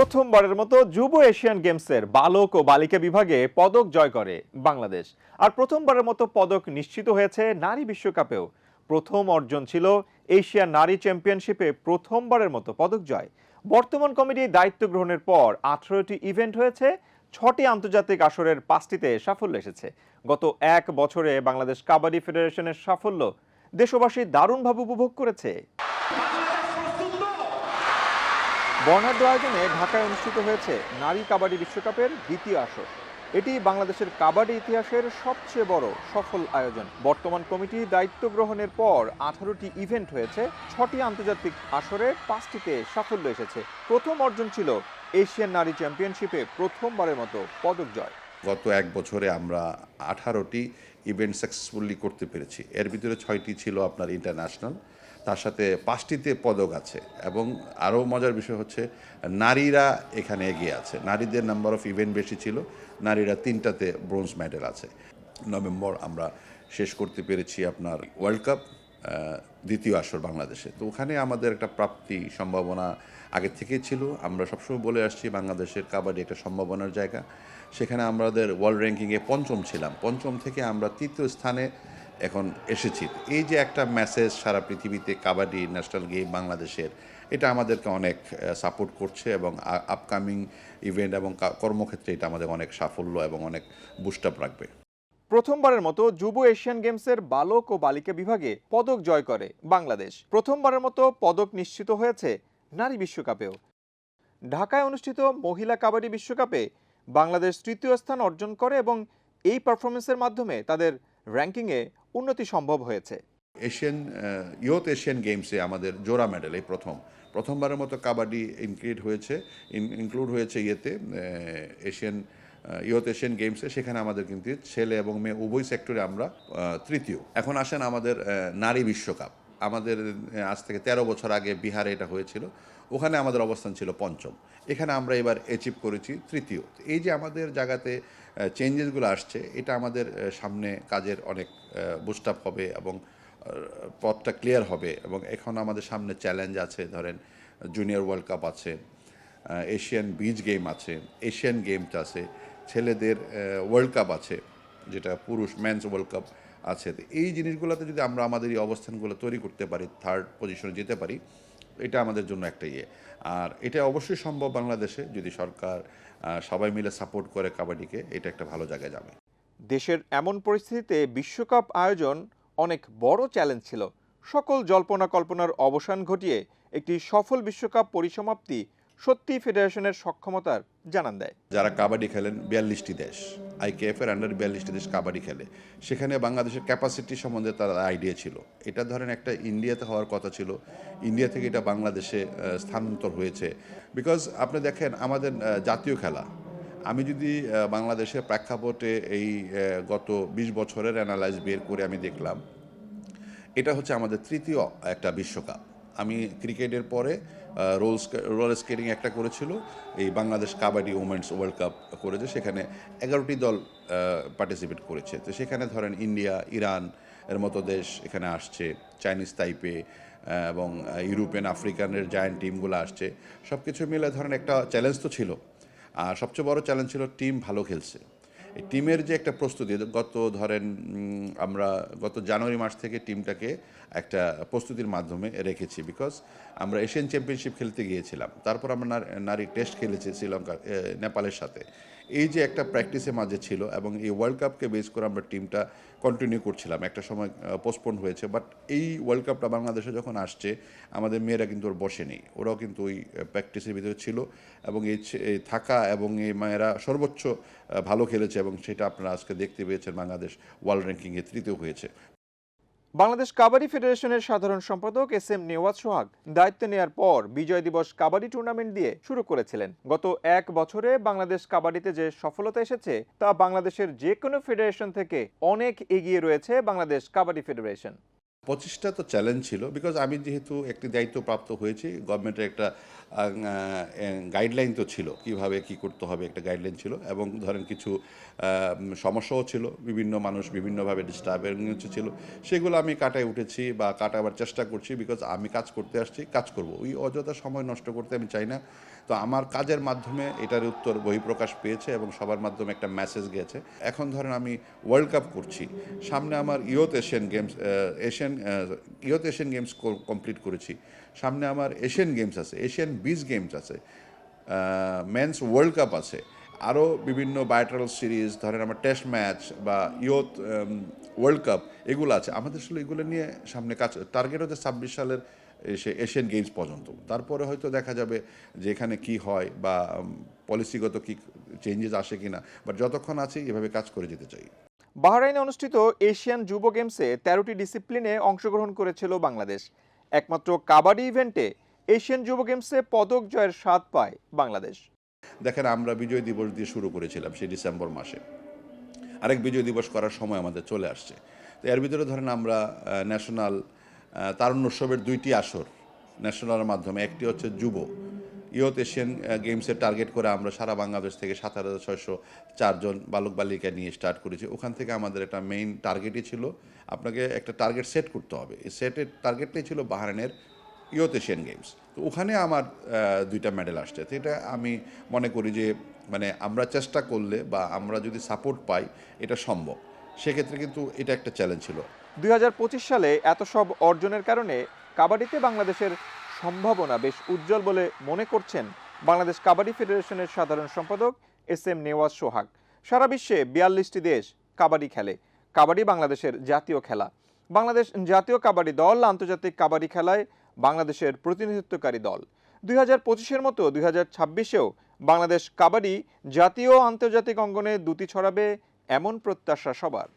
প্রথমবারের মতো যুব এশিয়ান গেমসের বালক ও বালিকা বিভাগে পদক জয় করে বাংলাদেশ। আর প্রথমবারের মতো পদক নিশ্চিত হয়েছে নারী বিশ্বকাপেও। প্রথম অর্জন ছিল এশিয়ান নারী চ্যাম্পিয়নশিপে প্রথমবারের মতো পদক জয়। বর্তমান কমিটি দায়িত্ব গ্রহণের পর 18টি ইভেন্ট হয়েছে, 6টি আন্তর্জাতিক আসরের 5টিতে সাফল্য এসেছে। গত এক বছরে বাংলাদেশ কাবাডি ফেডারেশনের সাফল্য দেশবাসী দারুণভাবে উপভোগ করেছে। বর্ণাঢ্য আয়োজনে ঢাকায় অনুষ্ঠিত হয়েছে নারী কাবাডি বিশ্বকাপের দ্বিতীয় আসর। এটি বাংলাদেশের কাবাডি ইতিহাসের সবচেয়ে বড় সফল আয়োজন। বর্তমান কমিটি দায়িত্ব গ্রহণের পর 18টি ইভেন্ট হয়েছে, 6টি আন্তর্জাতিক আসরে 5টিতে সাফল্য এসেছে। প্রথম অর্জন ছিল এশিয়ান নারী চ্যাম্পিয়নশিপে প্রথমবারের মতো পদক জয়। গত এক বছরে আমরা 18টি ইভেন্ট সাকসেসফুলি করতে পেরেছি। এর ভিতরে 6টি ছিল আপনার ইন্টারন্যাশনাল, তার সাথে 5টিতে পদক আছে। এবং আরও মজার বিষয় হচ্ছে নারীরা এখানে এগিয়ে আছে। নারীদের নাম্বার অফ ইভেন্ট বেশি ছিল, নারীরা 3টাতে ব্রোঞ্জ মেডেল আছে। নভেম্বর আমরা শেষ করতে পেরেছি আপনার ওয়ার্ল্ড কাপ দ্বিতীয় আসর বাংলাদেশে। তো ওখানে আমাদের একটা প্রাপ্তি সম্ভাবনা আগে থেকেই ছিল। আমরা সবসময় বলে আসছি বাংলাদেশের কাবাডি একটা সম্ভাবনার জায়গা। সেখানে আমাদের ওয়ার্ল্ড র্যাঙ্কিংয়ে 5ম ছিলাম, 5ম থেকে আমরা 3য় স্থানে এখন এসেছি। এই যে একটা মেসেজ সারা পৃথিবীতে কাবাডি ন্যাশনাল গেম বাংলাদেশের, এটা আমাদেরকে অনেক সাপোর্ট করছে এবং আপকামিং ইভেন্ট এবং কর্মক্ষেত্রে এটা আমাদের অনেক সাফল্য এবং অনেক বুস্ট আপ রাখবে। প্রথমবারের মতো যুব এশিয়ান গেমসের বালক ও বালিকা বিভাগে পদক জয় করে বাংলাদেশ। প্রথমবারের মতো পদক নিশ্চিত হয়েছে নারী বিশ্বকাপেও। ঢাকায় অনুষ্ঠিত মহিলা কাবাডি বিশ্বকাপে বাংলাদেশ 3য় স্থান অর্জন করে এবং এই পারফরমেন্সের মাধ্যমে তাদের র্যাঙ্কিংয়ে উন্নতি সম্ভব হয়েছে। ইয়ুথ এশিয়ান গেমসে আমাদের জোড়া মেডেল এই প্রথমবারের মতো কাবাডি ইনক্লুড হয়েছে ইয়ুথ এশিয়ান গেমসে। সেখানে আমাদের কিন্তু ছেলে এবং মেয়ে উভয় সেক্টরে আমরা 3য়। এখন আসেন আমাদের নারী বিশ্বকাপ। আমাদের আজ থেকে 13 বছর আগে বিহারে এটা হয়েছিল, ওখানে আমাদের অবস্থান ছিল 5ম। এখানে আমরা এবার অ্যাচিভ করেছি 3য়। এই যে আমাদের জায়গাতে চেঞ্জেসগুলো আসছে, এটা আমাদের সামনে কাজের অনেক বুস্ট আপ হবে এবং পথটা ক্লিয়ার হবে। এবং এখন আমাদের সামনে চ্যালেঞ্জ আছে, ধরেন জুনিয়র ওয়ার্ল্ড কাপ আছে, এশিয়ান বিচ গেম আছে, এশিয়ান গেমস আছে, ছেলেদের ওয়ার্ল্ড কাপ আছে, যেটা পুরুষ মেন্স ওয়ার্ল্ড কাপ আছে। তো এই জিনিসগুলোতে যদি আমরা আমাদের এই অবস্থানগুলো তৈরি করতে পারি, 3rd পজিশনে যেতে পারি, এটা আমাদের জন্য একটা আর এটা অবশ্যই সম্ভব বাংলাদেশে যদি সরকার সবাই মিলে সাপোর্ট করে কাবাডিকে। এটা একটা ভালো জায়গায় যাবে। দেশের এমন পরিস্থিতিতে বিশ্বকাপ আয়োজন অনেক বড় চ্যালেঞ্জ ছিল। সকল জল্পনা কল্পনার অবসান ঘটিয়ে একটি সফল বিশ্বকাপ পরিসমাপ্তি সত্যি ফেডারেশনের সক্ষমতার জানান দেয়। যারা কাবাডি খেলেন 42টি দেশ, আইকেএফ এর আন্ডার 42টি দেশ কাবাডি খেলে। সেখানে বাংলাদেশের ক্যাপাসিটি সম্বন্ধে তার আইডিয়া ছিল। এটা ধরেন একটা ইন্ডিয়াতে হওয়ার কথা ছিল, ইন্ডিয়া থেকে এটা বাংলাদেশে স্থানান্তর হয়েছে। বিকজ আপনি দেখেন আমাদের জাতীয় খেলা, আমি যদি বাংলাদেশের প্রেক্ষাপটে এই গত 20 বছরের অ্যানালাইজ বের করে আমি দেখলাম, এটা হচ্ছে আমাদের 3য় একটা বিশ্বকাপ। আমি ক্রিকেটের পরে রোলার স্কেটিং একটা করেছিল, এই Bangladesh kabaddi women's world cup করেছে। সেখানে 11টি দল পার্টিসিপেট করেছে। তো সেখানে ধরেন ইন্ডিয়া, ইরান এর মতো দেশ এখানে আসছে, চাইনিজ তাইপে এবং ইউরোপিয়ান আফ্রিকানের জায়ান্ট টিমগুলো আসছে। সব কিছু মিলে ধরেন একটা চ্যালেঞ্জ তো ছিল। আর সবচেয়ে বড় চ্যালেঞ্জ ছিল টিম ভালো খেলছে। এই টিমের যে একটা প্রস্তুতি, আমরা গত জানুয়ারি মাস থেকে টিমটাকে একটা প্রস্তুতির মাধ্যমে রেখেছি। বিকজ আমরা এশিয়ান চ্যাম্পিয়নশিপ খেলতে গিয়েছিলাম, তারপর আমরা নারী টেস্ট খেলেছি শ্রীলঙ্কা, নেপালের সাথে। এই যে একটা প্র্যাকটিসের মাঝে ছিল এবং এই ওয়ার্ল্ড কাপকে বেস করে আমরা টিমটা কন্টিনিউ করছিলাম। একটা সময় পোস্টপোন হয়েছে, বাট এই ওয়ার্ল্ড কাপটা বাংলাদেশে যখন আসছে, আমাদের মেয়েরা কিন্তু ওর বসেনি, ওরাও কিন্তু ওই প্র্যাকটিসের ভিতরে ছিল এবং এই থাকা এবং এই মেয়েরা সর্বোচ্চ ভালো খেলেছে এবং সেটা আপনারা আজকে দেখতে পেয়েছেন, বাংলাদেশ ওয়ার্ল্ড র্যাঙ্কিংয়ে 3য় হয়েছে। বাংলাদেশ কাবাডি ফেডারেশনের সাধারণ সম্পাদক SM নেওয়াজ সোহাগ দায়িত্ব নেয়ার পর বিজয় দিবস কাবাডি টুর্নামেন্ট দিয়ে শুরু করেছিলেন। গত এক বছরে বাংলাদেশ কাবাডিতে যে সফলতা এসেছে তা বাংলাদেশের যে কোনো ফেডারেশন থেকে অনেক এগিয়ে রয়েছে বাংলাদেশ কাবাডি ফেডারেশন। 25টা তো চ্যালেঞ্জ ছিল, বিকজ আমি যেহেতু একটি দায়িত্বপ্রাপ্ত হয়েছি, গভর্নমেন্টের একটা গাইডলাইন তো ছিল, কিভাবে কি করতে হবে, একটা গাইডলাইন ছিল, এবং ধরেন কিছু সমস্যাও ছিল, বিভিন্ন মানুষ বিভিন্নভাবে ডিস্টার্বিং ছিল, সেগুলো আমি কাটায় উঠেছি বা কাটাবার চেষ্টা করছি, বিকজ আমি কাজ করতে আসছি, কাজ করব, ওই অযথা সময় নষ্ট করতে আমি চাই না। তো আমার কাজের মাধ্যমে এটার উত্তর বহিঃপ্রকাশ পেয়েছে এবং সবার মাধ্যমে একটা মেসেজ গেছে। এখন ধরেন আমি ওয়ার্ল্ড কাপ করছি, সামনে আমার ইয়ুথ এশিয়ান গেমস কমপ্লিট করেছি, সামনে আমার এশিয়ান গেমস আছে, এশিয়ান বিচ গেমস আছে, মেন্স ওয়ার্ল্ড কাপ আছে, আরও বিভিন্ন বায়োটারাল সিরিজ, ধরেন আমার টেস্ট ম্যাচ বা ইয়ুথ ওয়ার্ল্ড কাপ, এগুলো আছে আমাদের। আসলে এগুলো নিয়ে সামনে কাজ, টার্গেট হচ্ছে 26 সালের এশিয়ান গেমস পর্যন্ত। তারপরে হয়তো দেখা যাবে যে এখানে কী হয় বা পলিসিগত কী চেঞ্জেস আসে কিনা, বাট যতক্ষণ আছি এভাবে কাজ করে যেতে চাই। বাহরাইনে অনুষ্ঠিত এশিয়ান যুব গেমসে 13টি ডিসিপ্লিনে অংশগ্রহণ করেছিল বাংলাদেশ। একমাত্র কাবাডি ইভেন্টে এশিয়ান যুব গেমসে পদক জয়ের স্বাদ পায় বাংলাদেশ। দেখেন, আমরা বিজয় দিবস দিয়ে শুরু করেছিলাম সেই ডিসেম্বর মাসে, আরেক বিজয় দিবস করার সময় আমাদের চলে আসছে। তো এর ভিতরে ধরেন আমরা ন্যাশনাল তারুণ্য উৎসবের 2টি আসর ন্যাশনালের মাধ্যমে, একটি হচ্ছে যুব ইয়ুথ এশিয়ান গেমসের টার্গেট করে আমরা সারা বাংলাদেশ থেকে 7,604 জন বালক বালিকা নিয়ে স্টার্ট করেছি। ওখান থেকে আমাদের একটা মেইন টার্গেটই ছিল, আপনাকে একটা টার্গেট সেট করতে হবে, এই সেটের টার্গেটটাই ছিল বাহরাইনের ইয়ুথ এশিয়ান গেমস। তো ওখানে আমার 2টা মেডেল আসছে। তো এটা আমি মনে করি যে মানে আমরা চেষ্টা করলে বা আমরা যদি সাপোর্ট পাই এটা সম্ভব। সেক্ষেত্রে কিন্তু এটা একটা চ্যালেঞ্জ ছিল। 2025 সালে এত সব অর্জনের কারণে কাবাডিতে বাংলাদেশের সম্ভাবনা বেশ উজ্জ্বল বলে মনে করছেন বাংলাদেশ কাবাডি ফেডারেশনের সাধারণ সম্পাদক SM নেওয়াজ সোহাগ। সারা বিশ্বে 42টি দেশ কাবাডি খেলে। কাবাডি বাংলাদেশের জাতীয় খেলা। বাংলাদেশ জাতীয় কাবাডি দল আন্তর্জাতিক কাবাডি খেলায় বাংলাদেশের প্রতিনিধিত্বকারী দল। 2025-এর মতো 2026-এও বাংলাদেশ কাবাডি জাতীয় ও আন্তর্জাতিক অঙ্গনে দ্যুতি ছড়াবে এমন প্রত্যাশা সবার।